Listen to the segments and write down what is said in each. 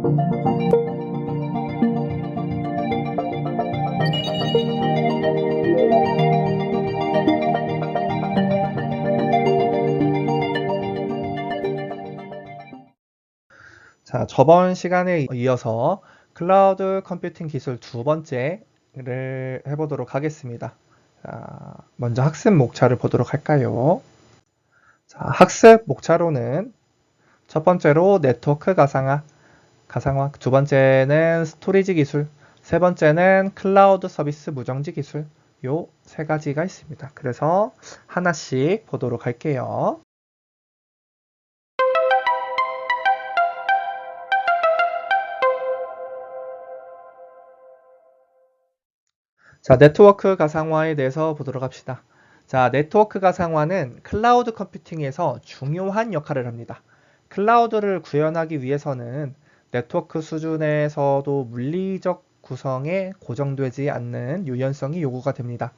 자, 저번 시간에 이어서 클라우드 컴퓨팅 기술 두 번째를 해보도록 하겠습니다. 자, 먼저 학습 목차를 보도록 할까요? 자, 학습 목차로는 첫 번째로 네트워크 가상화, 두 번째는 스토리지 기술, 세 번째는 클라우드 서비스 무정지 기술, 요 세 가지가 있습니다. 그래서 하나씩 보도록 할게요. 자, 네트워크 가상화에 대해서 보도록 합시다. 자, 네트워크 가상화는 클라우드 컴퓨팅에서 중요한 역할을 합니다. 클라우드를 구현하기 위해서는 네트워크 수준에서도 물리적 구성에 고정되지 않는 유연성이 요구가 됩니다.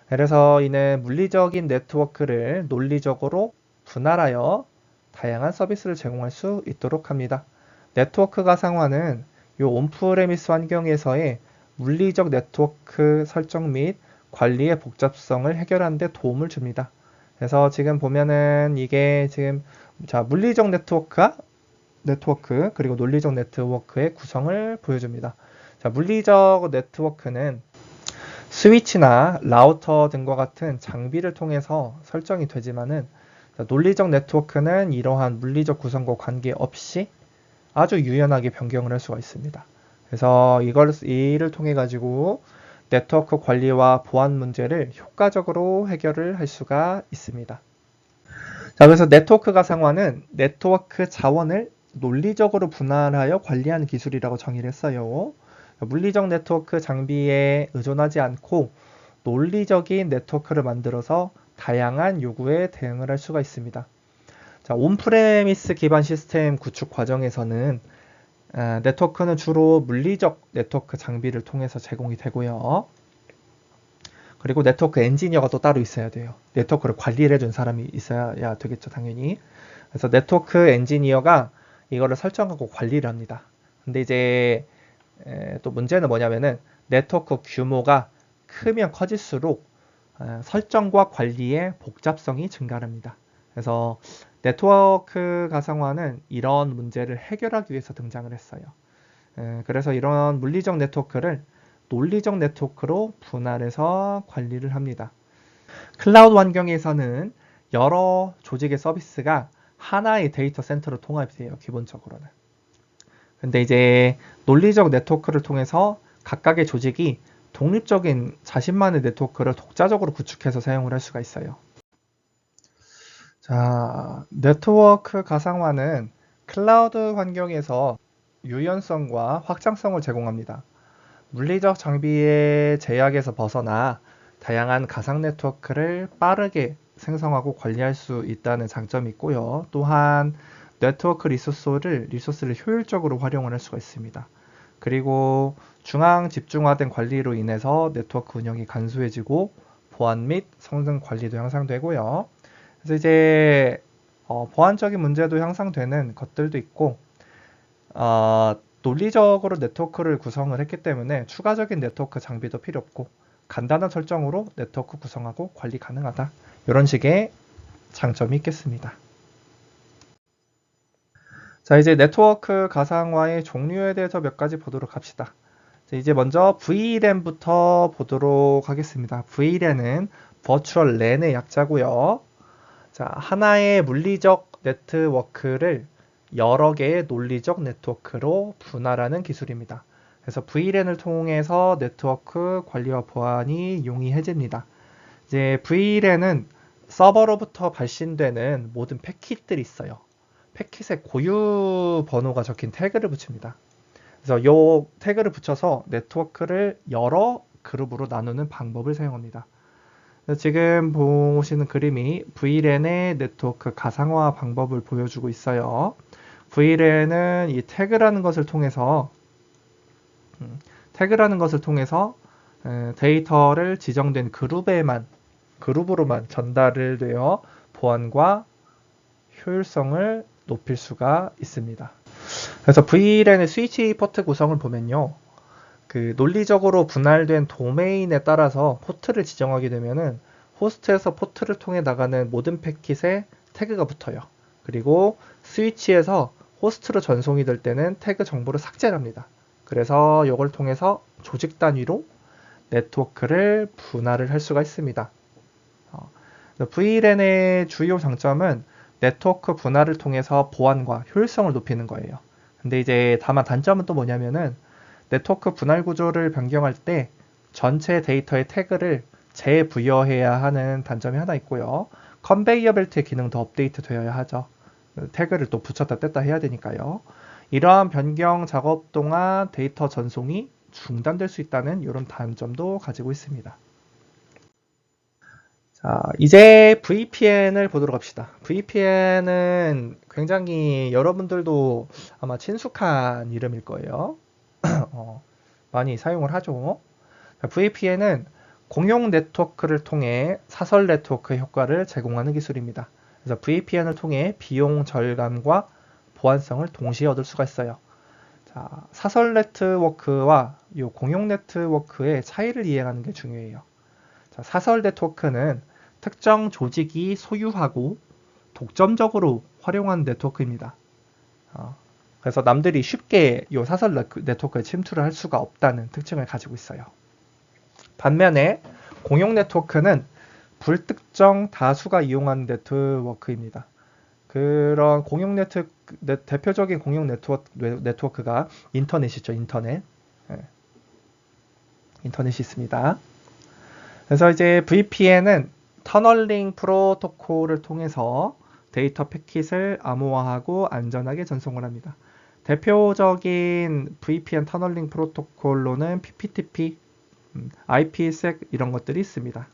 그래서 이는 물리적인 네트워크를 논리적으로 분할하여 다양한 서비스를 제공할 수 있도록 합니다. 네트워크 가상화는 이 온프레미스 환경에서의 물리적 네트워크 설정 및 관리의 복잡성을 해결하는 데 도움을 줍니다. 그래서 지금 보면은 이게 지금 물리적 네트워크 그리고 논리적 네트워크의 구성을 보여줍니다. 자, 물리적 네트워크는 스위치나 라우터 등과 같은 장비를 통해서 설정이 되지만은 논리적 네트워크는 이러한 물리적 구성과 관계없이 아주 유연하게 변경을 할 수가 있습니다. 그래서 이를 통해 가지고 네트워크 관리와 보안 문제를 효과적으로 해결을 할 수가 있습니다. 자, 그래서 네트워크 가상화는 네트워크 자원을 논리적으로 분할하여 관리하는 기술이라고 정의를 했어요. 물리적 네트워크 장비에 의존하지 않고 논리적인 네트워크를 만들어서 다양한 요구에 대응을 할 수가 있습니다. 자, 온프레미스 기반 시스템 구축 과정에서는 네트워크는 주로 물리적 네트워크 장비를 통해서 제공이 되고요. 그리고 네트워크 엔지니어가 또 따로 있어야 돼요. 네트워크를 관리를 해준 사람이 있어야 되겠죠, 당연히. 그래서 네트워크 엔지니어가 이거를 설정하고 관리를 합니다. 근데 이제 또 문제는 뭐냐면은 네트워크 규모가 크면 커질수록 설정과 관리의 복잡성이 증가합니다. 그래서 네트워크 가상화는 이런 문제를 해결하기 위해서 등장을 했어요. 그래서 이런 물리적 네트워크를 논리적 네트워크로 분할해서 관리를 합니다. 클라우드 환경에서는 여러 조직의 서비스가 하나의 데이터 센터로 통합이 돼요, 기본적으로는. 근데 이제 논리적 네트워크를 통해서 각각의 조직이 독립적인 자신만의 네트워크를 독자적으로 구축해서 사용을 할 수가 있어요. 자, 네트워크 가상화는 클라우드 환경에서 유연성과 확장성을 제공합니다. 물리적 장비의 제약에서 벗어나 다양한 가상 네트워크를 빠르게 생성하고 관리할 수 있다는 장점이 있고요. 또한 네트워크 리소스를 효율적으로 활용을 할 수가 있습니다. 그리고 중앙 집중화된 관리로 인해서 네트워크 운영이 간소해지고 보안 및 성능 관리도 향상되고요. 그래서 이제 보안적인 문제도 향상되는 것들도 있고 논리적으로 네트워크를 구성을 했기 때문에 추가적인 네트워크 장비도 필요 없고 간단한 설정으로 네트워크 구성하고 관리 가능하다. 이런 식의 장점이 있겠습니다. 자, 이제 네트워크 가상화의 종류에 대해서 몇 가지 보도록 합시다. 자, 이제 먼저 VLAN부터 보도록 하겠습니다. VLAN은 Virtual LAN의 약자고요. 자, 하나의 물리적 네트워크를 여러 개의 논리적 네트워크로 분할하는 기술입니다. 그래서 VLAN을 통해서 네트워크 관리와 보안이 용이해집니다. 이제 VLAN은 서버로부터 발신되는 모든 패킷들이 있어요. 패킷에 고유 번호가 적힌 태그를 붙입니다. 그래서 이 태그를 붙여서 네트워크를 여러 그룹으로 나누는 방법을 사용합니다. 지금 보시는 그림이 VLAN의 네트워크 가상화 방법을 보여주고 있어요. VLAN은 이 태그라는 것을 통해서 데이터를 지정된 그룹으로만 전달을 되어 보안과 효율성을 높일 수가 있습니다. 그래서 VLAN의 스위치 포트 구성을 보면요. 그 논리적으로 분할된 도메인에 따라서 포트를 지정하게 되면은 호스트에서 포트를 통해 나가는 모든 패킷에 태그가 붙어요. 그리고 스위치에서 호스트로 전송이 될 때는 태그 정보를 삭제를 합니다. 그래서 이걸 통해서 조직 단위로 네트워크를 분할을 할 수가 있습니다. VLAN의 주요 장점은 네트워크 분할을 통해서 보안과 효율성을 높이는 거예요. 근데 이제 다만 단점은 또 뭐냐면은 네트워크 분할 구조를 변경할 때 전체 데이터의 태그를 재부여해야 하는 단점이 하나 있고요. 컨베이어 벨트의 기능도 업데이트 되어야 하죠. 태그를 또 붙였다 뗐다 해야 되니까요. 이러한 변경 작업 동안 데이터 전송이 중단될 수 있다는 이런 단점도 가지고 있습니다. 자, 이제 VPN을 보도록 합시다. VPN은 굉장히 여러분들도 아마 친숙한 이름일 거예요. 많이 사용을 하죠. VPN은 공용 네트워크를 통해 사설 네트워크 효과를 제공하는 기술입니다. 그래서 VPN을 통해 비용 절감과 보안성을 동시에 얻을 수가 있어요. 자, 사설 네트워크와 이 공용 네트워크의 차이를 이해하는 게 중요해요. 자, 사설 네트워크는 특정 조직이 소유하고 독점적으로 활용하는 네트워크입니다. 그래서 남들이 쉽게 이 사설 네트워크에 침투를 할 수가 없다는 특징을 가지고 있어요. 반면에 공용 네트워크는 불특정 다수가 이용하는 네트워크입니다. 그런 대표적인 공용 네트워크가 인터넷이죠. 인터넷이 있습니다. 그래서 이제 VPN은 터널링 프로토콜을 통해서 데이터 패킷을 암호화하고 안전하게 전송을 합니다. 대표적인 VPN 터널링 프로토콜로는 PPTP, IPsec 이런 것들이 있습니다.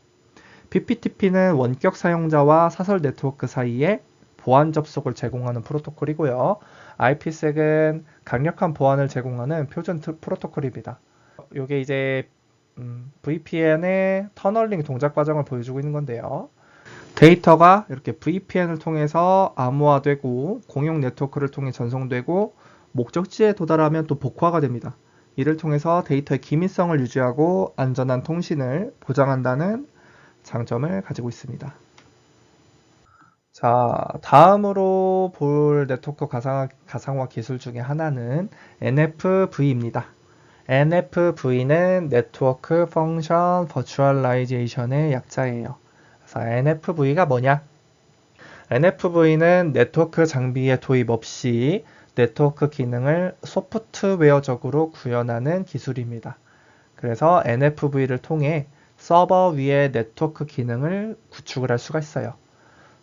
PPTP는 원격 사용자와 사설 네트워크 사이에 보안 접속을 제공하는 프로토콜이고요. IPsec은 강력한 보안을 제공하는 표준 프로토콜입니다. 이게 이제 VPN의 터널링 동작 과정을 보여주고 있는 건데요. 데이터가 이렇게 VPN을 통해서 암호화되고 공용 네트워크를 통해 전송되고 목적지에 도달하면 또 복화가 됩니다. 이를 통해서 데이터의 기밀성을 유지하고 안전한 통신을 보장한다는 장점을 가지고 있습니다. 자, 다음으로 볼 네트워크 가상화 기술 중에 하나는 NFV입니다. NFV는 네트워크 펑션 버추얼라이제이션의 약자예요. 그래서 NFV가 뭐냐? NFV는 네트워크 장비의 도입 없이 네트워크 기능을 소프트웨어적으로 구현하는 기술입니다. 그래서 NFV를 통해 서버 위에 네트워크 기능을 구축을 할 수가 있어요.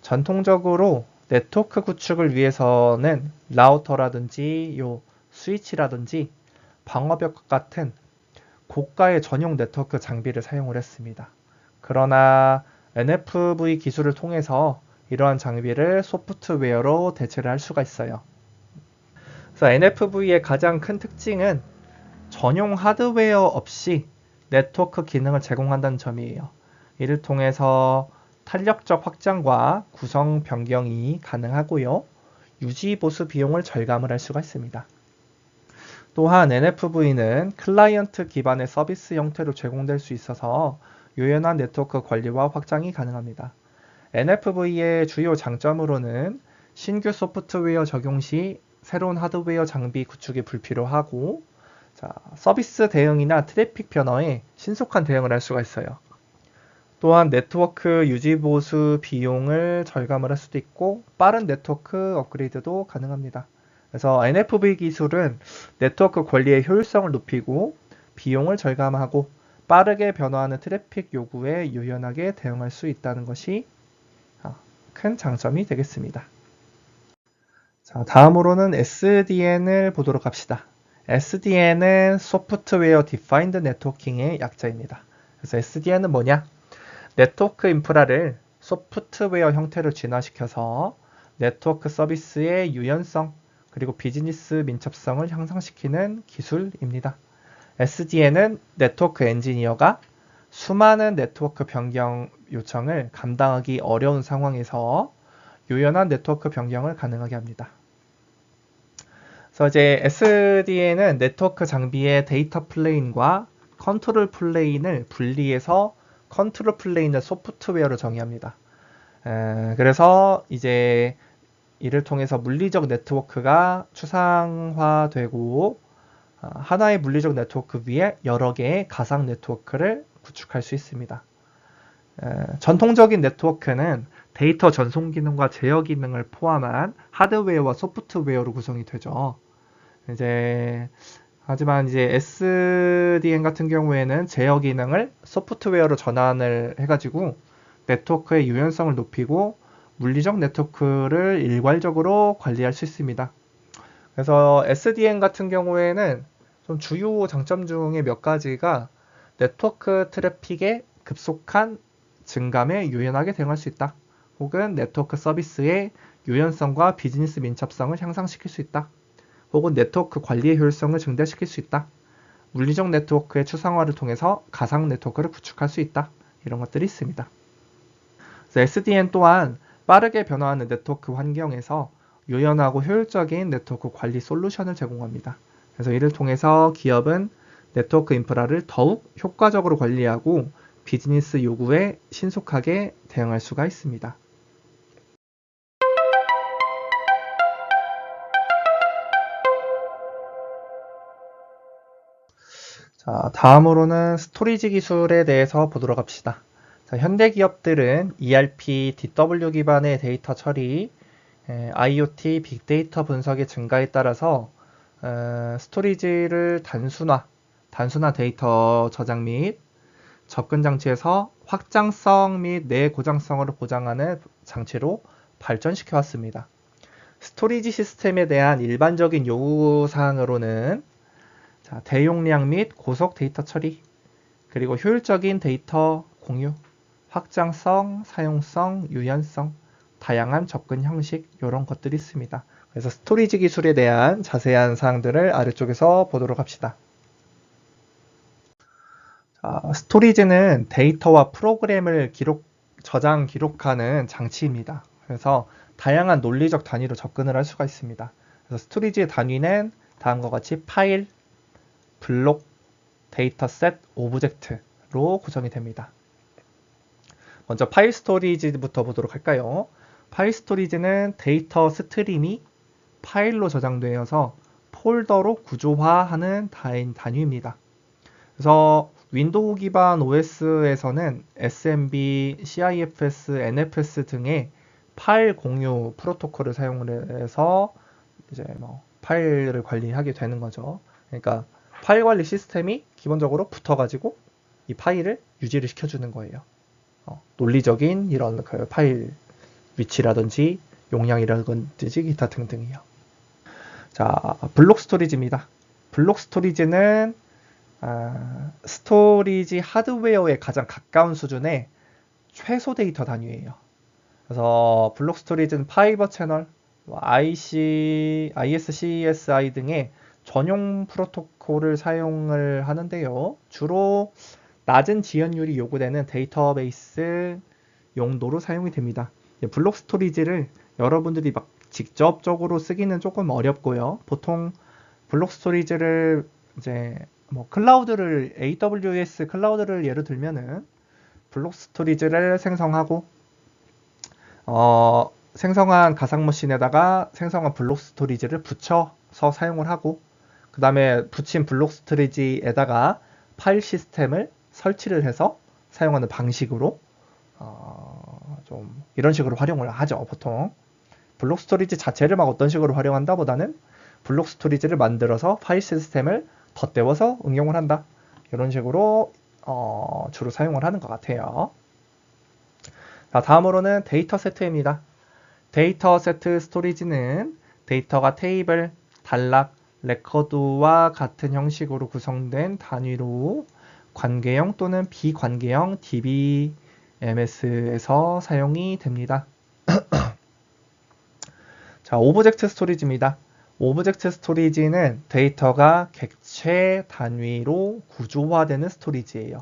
전통적으로 네트워크 구축을 위해서는 라우터라든지 스위치라든지 방어벽 같은 고가의 전용 네트워크 장비를 사용을 했습니다. 그러나 NFV 기술을 통해서 이러한 장비를 소프트웨어로 대체를 할 수가 있어요. 그래서 NFV의 가장 큰 특징은 전용 하드웨어 없이 네트워크 기능을 제공한다는 점이에요. 이를 통해서 탄력적 확장과 구성 변경이 가능하고요. 유지 보수 비용을 절감을 할 수가 있습니다. 또한 NFV는 클라이언트 기반의 서비스 형태로 제공될 수 있어서 유연한 네트워크 관리와 확장이 가능합니다. NFV의 주요 장점으로는 신규 소프트웨어 적용 시 새로운 하드웨어 장비 구축이 불필요하고 서비스 대응이나 트래픽 변화에 신속한 대응을 할 수가 있어요. 또한 네트워크 유지 보수 비용을 절감을 할 수도 있고 빠른 네트워크 업그레이드도 가능합니다. 그래서 NFV 기술은 네트워크 관리의 효율성을 높이고 비용을 절감하고 빠르게 변화하는 트래픽 요구에 유연하게 대응할 수 있다는 것이 큰 장점이 되겠습니다. 자, 다음으로는 SDN을 보도록 합시다. SDN은 소프트웨어 디파인드 네트워킹의 약자입니다. 그래서 SDN은 뭐냐? 네트워크 인프라를 소프트웨어 형태로 진화시켜서 네트워크 서비스의 유연성 그리고 비즈니스 민첩성을 향상시키는 기술입니다. SDN은 네트워크 엔지니어가 수많은 네트워크 변경 요청을 감당하기 어려운 상황에서 유연한 네트워크 변경을 가능하게 합니다. 그래서 이제 SDN은 네트워크 장비의 데이터 플레인과 컨트롤 플레인을 분리해서 컨트롤 플레인의 소프트웨어로 정의합니다. 그래서 이제 이를 통해서 물리적 네트워크가 추상화되고 하나의 물리적 네트워크 위에 여러 개의 가상 네트워크를 구축할 수 있습니다. 전통적인 네트워크는 데이터 전송 기능과 제어 기능을 포함한 하드웨어와 소프트웨어로 구성이 되죠. 하지만 이제 SDN 같은 경우에는 제어 기능을 소프트웨어로 전환을 해가지고 네트워크의 유연성을 높이고 물리적 네트워크를 일괄적으로 관리할 수 있습니다. 그래서 SDN 같은 경우에는 좀 주요 장점 중에 몇 가지가 네트워크 트래픽의 급속한 증감에 유연하게 대응할 수 있다. 혹은 네트워크 서비스의 유연성과 비즈니스 민첩성을 향상시킬 수 있다. 혹은 네트워크 관리의 효율성을 증대시킬 수 있다. 물리적 네트워크의 추상화를 통해서 가상 네트워크를 구축할 수 있다. 이런 것들이 있습니다. SDN 또한 빠르게 변화하는 네트워크 환경에서 유연하고 효율적인 네트워크 관리 솔루션을 제공합니다. 그래서 이를 통해서 기업은 네트워크 인프라를 더욱 효과적으로 관리하고 비즈니스 요구에 신속하게 대응할 수가 있습니다. 자, 다음으로는 스토리지 기술에 대해서 보도록 합시다. 자, 현대 기업들은 ERP, DW 기반의 데이터 처리, IoT, 빅데이터 분석의 증가에 따라서 스토리지를 단순화 데이터 저장 및 접근 장치에서 확장성 및 내고장성을 보장하는 장치로 발전시켜 왔습니다. 스토리지 시스템에 대한 일반적인 요구사항으로는 대용량 및 고속 데이터 처리, 그리고 효율적인 데이터 공유, 확장성, 사용성, 유연성, 다양한 접근 형식 이런 것들이 있습니다. 그래서 스토리지 기술에 대한 자세한 사항들을 아래쪽에서 보도록 합시다. 스토리지는 데이터와 프로그램을 저장, 기록하는 장치입니다. 그래서 다양한 논리적 단위로 접근을 할 수가 있습니다. 그래서 스토리지의 단위는 다음과 같이 파일, 블록, 데이터셋, 오브젝트로 구성이 됩니다. 먼저 파일 스토리지부터 보도록 할까요? 파일 스토리지는 데이터 스트림이 파일로 저장되어서 폴더로 구조화하는 단위입니다. 그래서 윈도우 기반 OS에서는 SMB, CIFS, NFS 등의 파일 공유 프로토콜을 사용을 해서 이제 파일을 관리하게 되는 거죠. 그러니까 파일 관리 시스템이 기본적으로 붙어가지고 이 파일을 유지를 시켜주는 거예요. 논리적인 이런 그 파일 위치라든지 용량이라든지 기타 등등이요. 자, 블록 스토리지입니다. 블록 스토리지는 스토리지 하드웨어에 가장 가까운 수준의 최소 데이터 단위예요. 그래서 블록 스토리지는 파이버 채널, ISCSI 등의 전용 프로토콜을 사용을 하는데요. 주로 낮은 지연율이 요구되는 데이터베이스 용도로 사용이 됩니다. 블록 스토리지를 여러분들이 막 직접적으로 쓰기는 조금 어렵고요. 보통 블록 스토리지를 이제 클라우드를 AWS 클라우드를 예로 들면은 블록 스토리지를 생성하고 생성한 가상 머신에다가 생성한 블록 스토리지를 붙여서 사용을 하고 그 다음에 붙인 블록 스토리지에다가 파일 시스템을 설치를 해서 사용하는 방식으로 좀 이런 식으로 활용을 하죠. 보통 블록 스토리지 자체를 막 어떤 식으로 활용한다 보다는 블록 스토리지를 만들어서 파일 시스템을 덧대어서 응용을 한다. 이런 식으로 주로 사용을 하는 것 같아요. 자, 다음으로는 데이터 세트입니다. 데이터 세트 스토리지는 데이터가 테이블, 단락, 레코드와 같은 형식으로 구성된 단위로 관계형 또는 비관계형 DBMS에서 사용이 됩니다. 자, 오브젝트 스토리지입니다. 오브젝트 스토리지는 데이터가 객체 단위로 구조화되는 스토리지예요.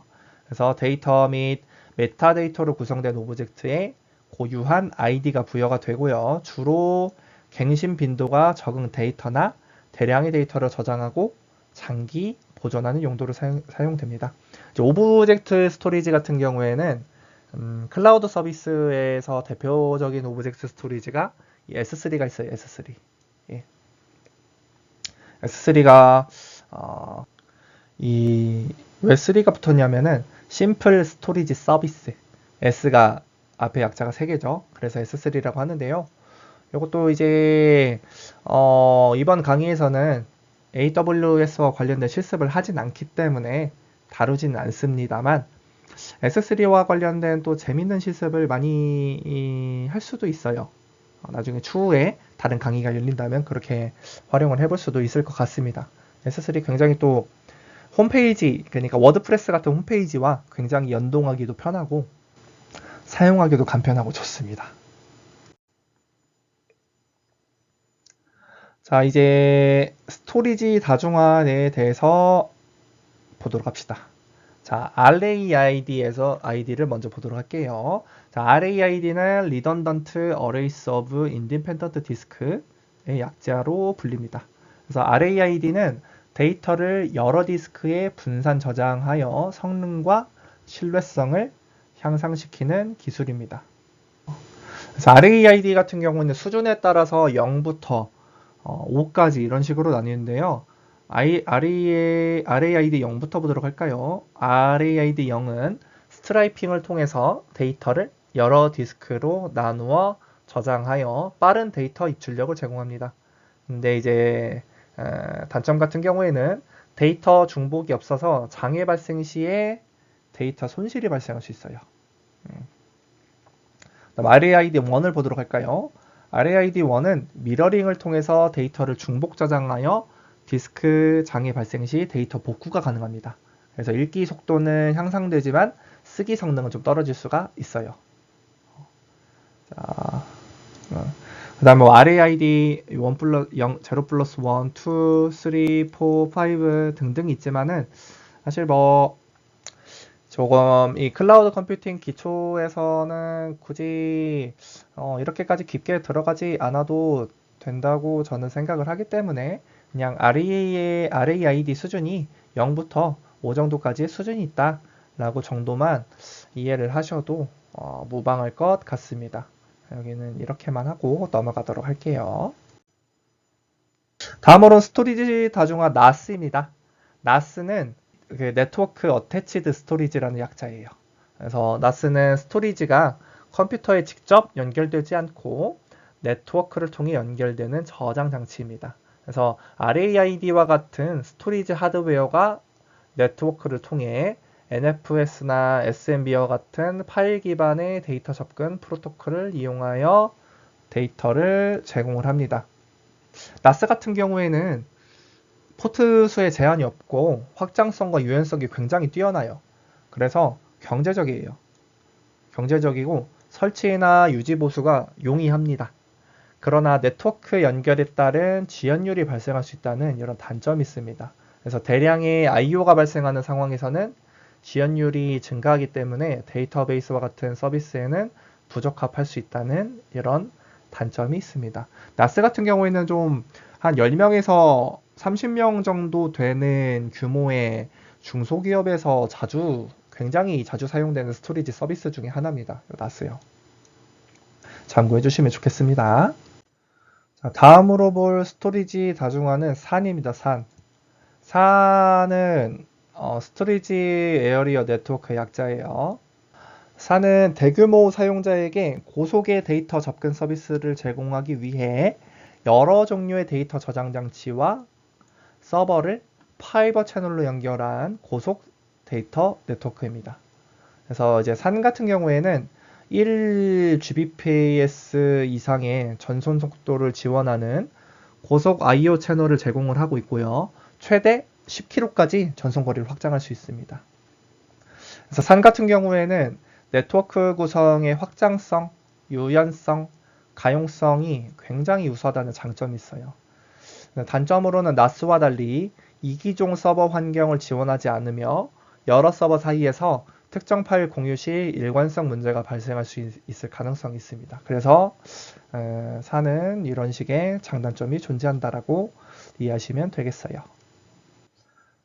그래서 데이터 및 메타데이터로 구성된 오브젝트에 고유한 아이디가 부여가 되고요. 주로 갱신 빈도가 적은 데이터나 대량의 데이터를 저장하고 장기 보존하는 용도로 사용됩니다. 이제 오브젝트 스토리지 같은 경우에는 클라우드 서비스에서 대표적인 오브젝트 스토리지가 S3가 있어요. S3. 예. S3가 왜 3가 붙었냐면은 심플 스토리지 서비스. S가 앞에 약자가 3개죠. 그래서 S3라고 하는데요. 이것도 이제 이번 강의에서는 AWS와 관련된 실습을 하진 않기 때문에 다루지는 않습니다만 S3와 관련된 또 재밌는 실습을 많이 할 수도 있어요. 나중에 추후에 다른 강의가 열린다면 그렇게 활용을 해볼 수도 있을 것 같습니다. S3 굉장히 또 홈페이지, 그러니까 워드프레스 같은 홈페이지와 굉장히 연동하기도 편하고 사용하기도 간편하고 좋습니다. 자, 이제 스토리지 다중화에 대해서 보도록 합시다. 자, RAID에서 ID를 먼저 보도록 할게요. 자, RAID는 Redundant Arrays of Independent Disk의 약자로 불립니다. 그래서 RAID는 데이터를 여러 디스크에 분산 저장하여 성능과 신뢰성을 향상시키는 기술입니다. 그래서 RAID 같은 경우는 수준에 따라서 0부터 5까지 이런 식으로 나뉘는데요. RAID 0부터 보도록 할까요? RAID 0은 스트라이핑을 통해서 데이터를 여러 디스크로 나누어 저장하여 빠른 데이터 입출력을 제공합니다. 근데 이제 단점 같은 경우에는 데이터 중복이 없어서 장애 발생 시에 데이터 손실이 발생할 수 있어요. RAID 1을 보도록 할까요? RAID 1은 미러링을 통해서 데이터를 중복 저장하여 디스크 장애 발생 시 데이터 복구가 가능합니다. 그래서 읽기 속도는 향상되지만 쓰기 성능은 좀 떨어질 수가 있어요. 자, 그 다음에 RAID 1 플러스 0, 0 플러스 1, 2, 3, 4, 5 등등 있지만은 사실 조금 이 클라우드 컴퓨팅 기초에서는 굳이 이렇게까지 깊게 들어가지 않아도 된다고 저는 생각을 하기 때문에 그냥 RAID 수준이 0부터 5 정도까지의 수준이 있다 라고 정도만 이해를 하셔도 무방할 것 같습니다. 여기는 이렇게만 하고 넘어가도록 할게요. 다음으로는 스토리지 다중화 NAS입니다. NAS는 네트워크 어태치드 스토리지라는 약자예요. 그래서 NAS는 스토리지가 컴퓨터에 직접 연결되지 않고 네트워크를 통해 연결되는 저장 장치입니다. 그래서 RAID와 같은 스토리지 하드웨어가 네트워크를 통해 NFS나 SMB와 같은 파일 기반의 데이터 접근 프로토콜을 이용하여 데이터를 제공을 합니다. NAS 같은 경우에는 포트 수에 제한이 없고 확장성과 유연성이 굉장히 뛰어나요. 그래서 경제적이에요. 경제적이고 설치나 유지 보수가 용이합니다. 그러나 네트워크 연결에 따른 지연율이 발생할 수 있다는 이런 단점이 있습니다. 그래서 대량의 IO가 발생하는 상황에서는 지연율이 증가하기 때문에 데이터베이스와 같은 서비스에는 부적합할 수 있다는 이런 단점이 있습니다. NAS 같은 경우에는 좀 한 10명에서 30명 정도 되는 규모의 중소기업에서 굉장히 자주 사용되는 스토리지 서비스 중에 하나입니다. NAS요. 참고해 주시면 좋겠습니다. 자, 다음으로 볼 스토리지 다중화는 SAN입니다. SAN. SAN은 스토리지 에어리어 네트워크 약자예요. SAN은 대규모 사용자에게 고속의 데이터 접근 서비스를 제공하기 위해 여러 종류의 데이터 저장 장치와 서버를 파이버 채널로 연결한 고속 데이터 네트워크입니다. 그래서 이제 SAN 같은 경우에는 1Gbps 이상의 전송 속도를 지원하는 고속 I/O 채널을 제공을 하고 있고요. 최대 10km까지 전송 거리를 확장할 수 있습니다. 그래서 SAN 같은 경우에는 네트워크 구성의 확장성, 유연성, 가용성이 굉장히 우수하다는 장점이 있어요. 단점으로는 NAS와 달리 이기종 서버 환경을 지원하지 않으며 여러 서버 사이에서 특정 파일 공유 시 일관성 문제가 발생할 수 있을 가능성이 있습니다. 그래서 SAN은 이런 식의 장단점이 존재한다라고 이해하시면 되겠어요.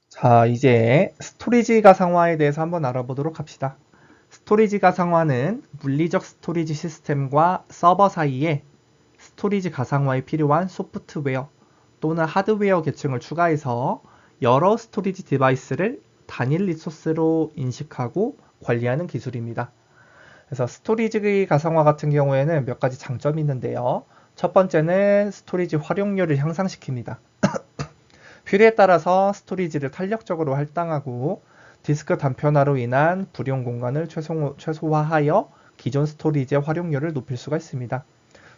자, 이제 스토리지 가상화에 대해서 한번 알아보도록 합시다. 스토리지 가상화는 물리적 스토리지 시스템과 서버 사이에 스토리지 가상화에 필요한 소프트웨어 또는 하드웨어 계층을 추가해서 여러 스토리지 디바이스를 단일 리소스로 인식하고 관리하는 기술입니다. 그래서 스토리지 가상화 같은 경우에는 몇 가지 장점이 있는데요. 첫 번째는 스토리지 활용률을 향상시킵니다. 필요에 따라서 스토리지를 탄력적으로 할당하고 디스크 단편화로 인한 불용 공간을 최소화하여 기존 스토리지의 활용률을 높일 수가 있습니다.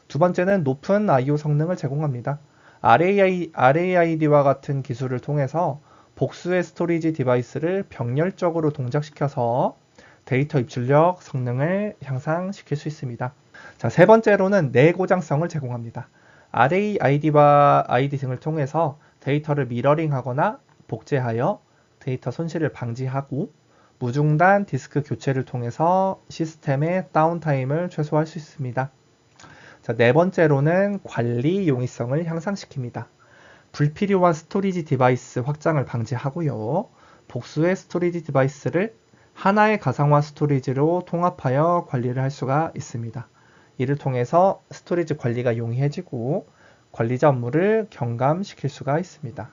두 번째는 높은 I/O 성능을 제공합니다. RAID와 같은 기술을 통해서 복수의 스토리지 디바이스를 병렬적으로 동작시켜서 데이터 입출력 성능을 향상시킬 수 있습니다. 자, 세 번째로는 내고장성을 제공합니다. RAID와 ID 등을 통해서 데이터를 미러링하거나 복제하여 데이터 손실을 방지하고 무중단 디스크 교체를 통해서 시스템의 다운타임을 최소화할 수 있습니다. 자, 네 번째로는 관리 용이성을 향상시킵니다. 불필요한 스토리지 디바이스 확장을 방지하고요. 복수의 스토리지 디바이스를 하나의 가상화 스토리지로 통합하여 관리를 할 수가 있습니다. 이를 통해서 스토리지 관리가 용이해지고 관리자 업무를 경감시킬 수가 있습니다.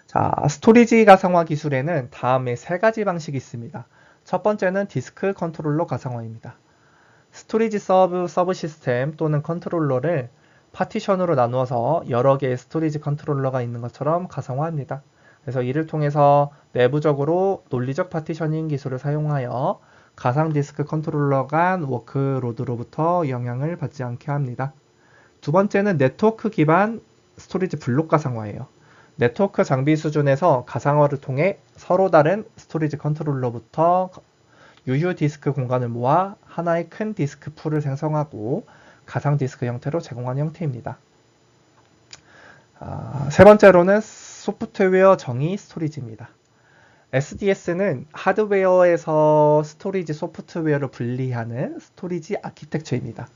자, 스토리지 가상화 기술에는 다음에 세 가지 방식이 있습니다. 첫 번째는 디스크 컨트롤러 가상화입니다. 스토리지 서브 시스템 또는 컨트롤러를 파티션으로 나누어서 여러 개의 스토리지 컨트롤러가 있는 것처럼 가상화합니다. 그래서 이를 통해서 내부적으로 논리적 파티셔닝 기술을 사용하여 가상 디스크 컨트롤러 간 워크로드로부터 영향을 받지 않게 합니다. 두 번째는 네트워크 기반 스토리지 블록 가상화예요. 네트워크 장비 수준에서 가상화를 통해 서로 다른 스토리지 컨트롤러부터 유휴 디스크 공간을 모아 하나의 큰 디스크 풀을 생성하고 가상 디스크 형태로 제공하는 형태입니다. 세 번째로는 소프트웨어 정의 스토리지입니다. SDS는 하드웨어에서 스토리지 소프트웨어를 분리하는 스토리지 아키텍처입니다.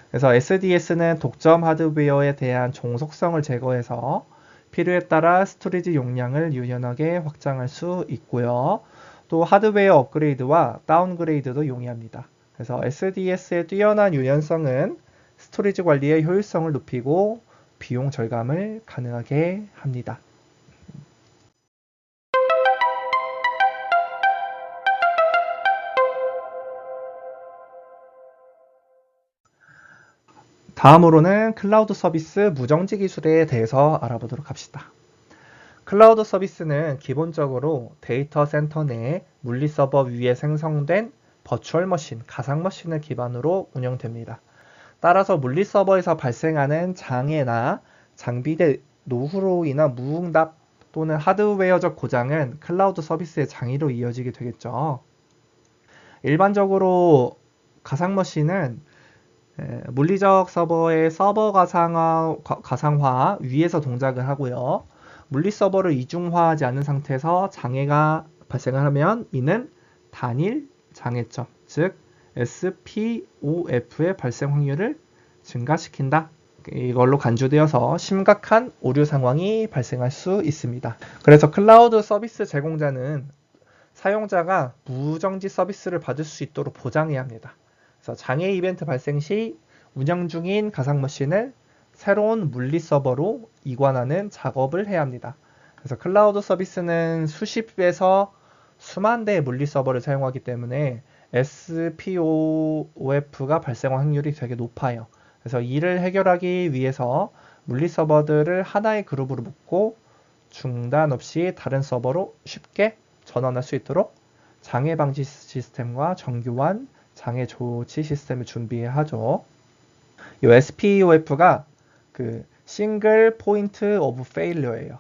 그래서 SDS는 독점 하드웨어에 대한 종속성을 제거해서 필요에 따라 스토리지 용량을 유연하게 확장할 수 있고요. 또 하드웨어 업그레이드와 다운그레이드도 용이합니다. 그래서 SDS의 뛰어난 유연성은 스토리지 관리의 효율성을 높이고 비용 절감을 가능하게 합니다. 다음으로는 클라우드 서비스 무정지 기술에 대해서 알아보도록 합시다. 클라우드 서비스는 기본적으로 데이터 센터 내 물리 서버 위에 생성된 버추얼 머신, 가상 머신을 기반으로 운영됩니다. 따라서 물리 서버에서 발생하는 장애나 장비대 노후로 인한 무응답 또는 하드웨어적 고장은 클라우드 서비스의 장애로 이어지게 되겠죠. 일반적으로 가상 머신은 물리적 서버의 서버 가상화 위에서 동작을 하고요. 물리 서버를 이중화하지 않은 상태에서 장애가 발생을 하면 이는 단일 장애점, 즉 SPOF의 발생 확률을 증가시킨다. 이걸로 간주되어서 심각한 오류 상황이 발생할 수 있습니다. 그래서 클라우드 서비스 제공자는 사용자가 무정지 서비스를 받을 수 있도록 보장해야 합니다. 그래서 장애 이벤트 발생 시 운영 중인 가상 머신을 새로운 물리 서버로 이관하는 작업을 해야 합니다. 그래서 클라우드 서비스는 수십에서 수만 대의 물리 서버를 사용하기 때문에 SPOF가 발생 확률이 되게 높아요. 그래서 이를 해결하기 위해서 물리 서버들을 하나의 그룹으로 묶고 중단 없이 다른 서버로 쉽게 전환할 수 있도록 장애 방지 시스템과 정교한 장애 조치 시스템을 준비하죠. 이 SPOF가 그 싱글 포인트 오브 페일러예요.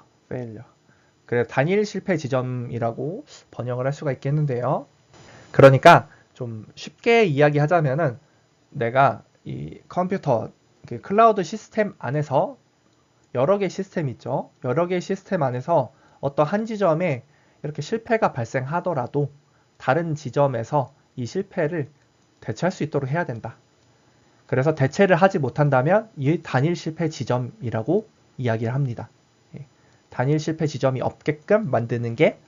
그래서 단일 실패 지점이라고 번역을 할 수가 있겠는데요. 그러니까 좀 쉽게 이야기하자면은 내가 이 컴퓨터 그 클라우드 시스템 안에서 여러 개의 시스템이 있죠. 여러 개의 시스템 안에서 어떤 한 지점에 이렇게 실패가 발생하더라도 다른 지점에서 이 실패를 대처할 수 있도록 해야 된다. 그래서 대체를 하지 못한다면 이 단일 실패 지점이라고 이야기를 합니다. 단일 실패 지점이 없게끔 만드는 게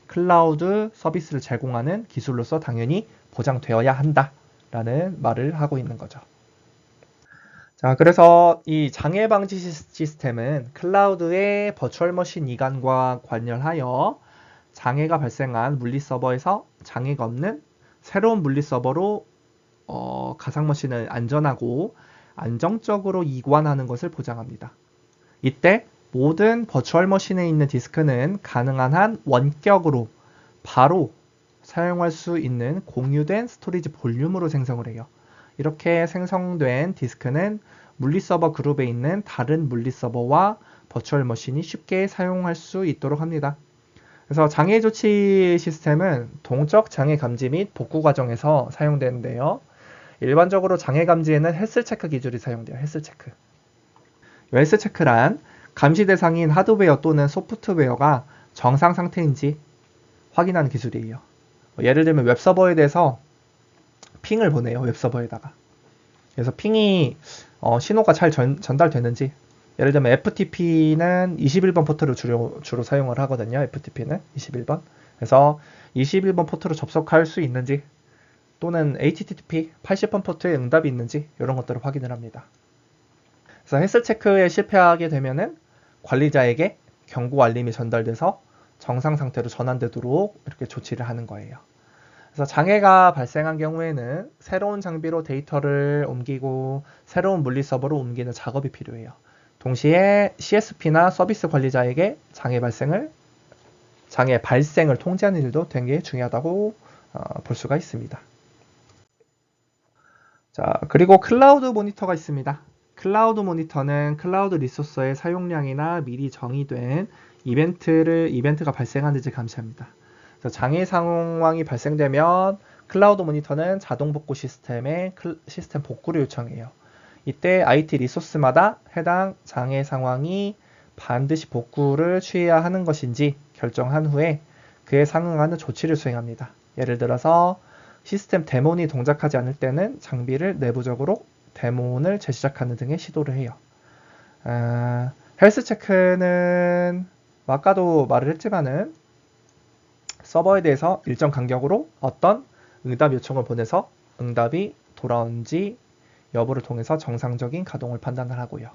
클라우드 서비스를 제공하는 기술로서 당연히 보장되어야 한다라는 말을 하고 있는 거죠. 자, 그래서 이 장애 방지 시스템은 클라우드의 버추얼 머신 이관과 관련하여 장애가 발생한 물리 서버에서 장애가 없는 새로운 물리 서버로 가상 머신을 안전하고 안정적으로 이관하는 것을 보장합니다. 이때 모든 버추얼 머신에 있는 디스크는 가능한 한 원격으로 바로 사용할 수 있는 공유된 스토리지 볼륨으로 생성을 해요. 이렇게 생성된 디스크는 물리 서버 그룹에 있는 다른 물리 서버와 버추얼 머신이 쉽게 사용할 수 있도록 합니다. 그래서 장애 조치 시스템은 동적 장애 감지 및 복구 과정에서 사용되는데요. 일반적으로 장애 감지에는 헬스 체크 기술이 사용돼요. 헬스 체크. 헬스 체크란 감시 대상인 하드웨어 또는 소프트웨어가 정상 상태인지 확인하는 기술이에요. 예를 들면 웹서버에 대해서 핑을 보내요. 웹서버에다가. 그래서 핑이 신호가 잘 전달되는지, 예를 들면 FTP는 21번 포트를 주로 사용을 하거든요. FTP는 21번. 그래서 21번 포트로 접속할 수 있는지, 또는 HTTP 80번 포트에 응답이 있는지 이런 것들을 확인을 합니다. 그래서 헬스 체크에 실패하게 되면은 관리자에게 경고 알림이 전달돼서 정상 상태로 전환되도록 이렇게 조치를 하는 거예요. 그래서 장애가 발생한 경우에는 새로운 장비로 데이터를 옮기고 새로운 물리 서버로 옮기는 작업이 필요해요. 동시에 CSP나 서비스 관리자에게 장애 발생을 통제하는 일도 되게 중요하다고 볼 수가 있습니다. 자, 그리고 클라우드 모니터가 있습니다. 클라우드 모니터는 클라우드 리소스의 사용량이나 미리 정의된 이벤트가 발생하는지 감시합니다. 장애 상황이 발생되면 클라우드 모니터는 자동 복구 시스템에 시스템 복구를 요청해요. 이때 IT 리소스마다 해당 장애 상황이 반드시 복구를 취해야 하는 것인지 결정한 후에 그에 상응하는 조치를 수행합니다. 예를 들어서 시스템 데몬이 동작하지 않을 때는 장비를 내부적으로 데몬을 재시작하는 등의 시도를 해요. 헬스 체크는 아까도 말을 했지만은 서버에 대해서 일정 간격으로 어떤 응답 요청을 보내서 응답이 돌아온지 여부를 통해서 정상적인 가동을 판단을 하고요.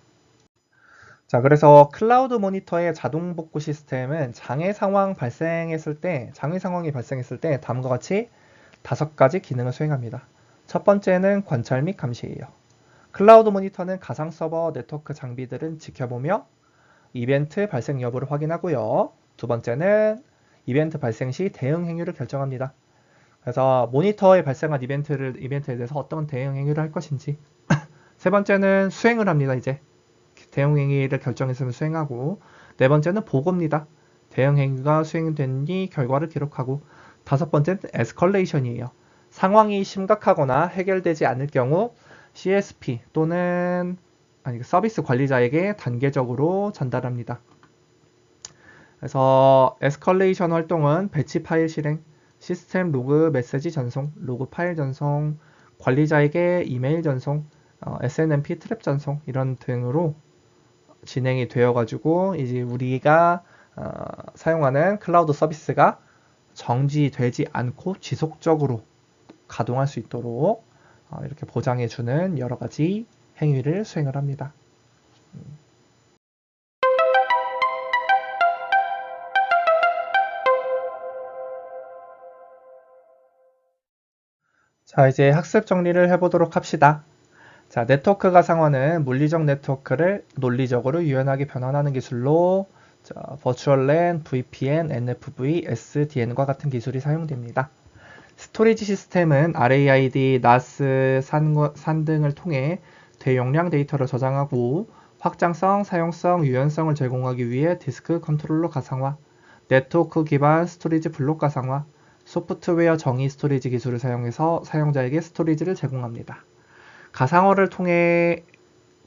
자, 그래서 클라우드 모니터의 자동 복구 시스템은 장애 상황이 발생했을 때 다음과 같이 5가지 기능을 수행합니다. 첫 번째는 관찰 및 감시예요. 클라우드 모니터는 가상 서버 네트워크 장비들은 지켜보며 이벤트 발생 여부를 확인하고요. 두 번째는 이벤트 발생 시 대응 행위를 결정합니다. 그래서 모니터에 발생한 이벤트에 대해서 어떤 대응 행위를 할 것인지. 세 번째는 수행을 합니다. 이제 대응 행위를 결정했으면 수행하고, 네 번째는 보고입니다. 대응 행위가 수행된 뒤 결과를 기록하고, 다섯 번째는 에스컬레이션이에요. 상황이 심각하거나 해결되지 않을 경우 CSP 또는 서비스 관리자에게 단계적으로 전달합니다. 그래서 에스컬레이션 활동은 배치 파일 실행, 시스템 로그 메시지 전송, 로그 파일 전송, 관리자에게 이메일 전송, SNMP 트랩 전송 이런 등으로 진행이 되어가지고 이제 우리가 사용하는 클라우드 서비스가 정지되지 않고 지속적으로 가동할 수 있도록 이렇게 보장해주는 여러 가지 행위를 수행을 합니다. 자, 이제 학습 정리를 해보도록 합시다. 자, 네트워크 가상화는 물리적 네트워크를 논리적으로 유연하게 변환하는 기술로 버추얼 LAN, VPN, NFV, SDN과 같은 기술이 사용됩니다. 스토리지 시스템은 RAID, NAS, 산 등을 통해 대용량 데이터를 저장하고 확장성, 사용성, 유연성을 제공하기 위해 디스크 컨트롤러 가상화, 네트워크 기반 스토리지 블록 가상화, 소프트웨어 정의 스토리지 기술을 사용해서 사용자에게 스토리지를 제공합니다. 가상화를 통해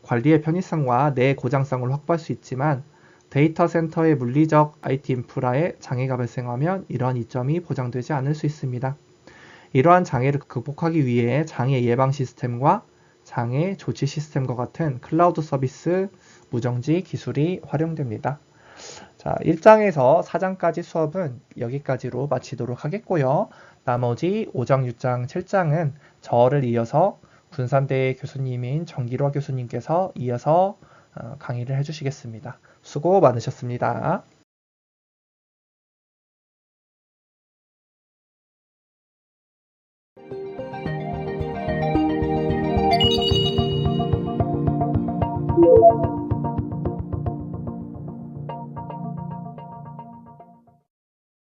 관리의 편의성과 내 고장성을 확보할 수 있지만 데이터 센터의 물리적 IT 인프라에 장애가 발생하면 이러한 이점이 보장되지 않을 수 있습니다. 이러한 장애를 극복하기 위해 장애 예방 시스템과 장애 조치 시스템과 같은 클라우드 서비스 무정지 기술이 활용됩니다. 자, 1장에서 4장까지 수업은 여기까지로 마치도록 하겠고요. 나머지 5장, 6장, 7장은 저를 이어서 군산대 교수님인 정기로아 교수님께서 이어서 강의를 해주시겠습니다. 수고 많으셨습니다.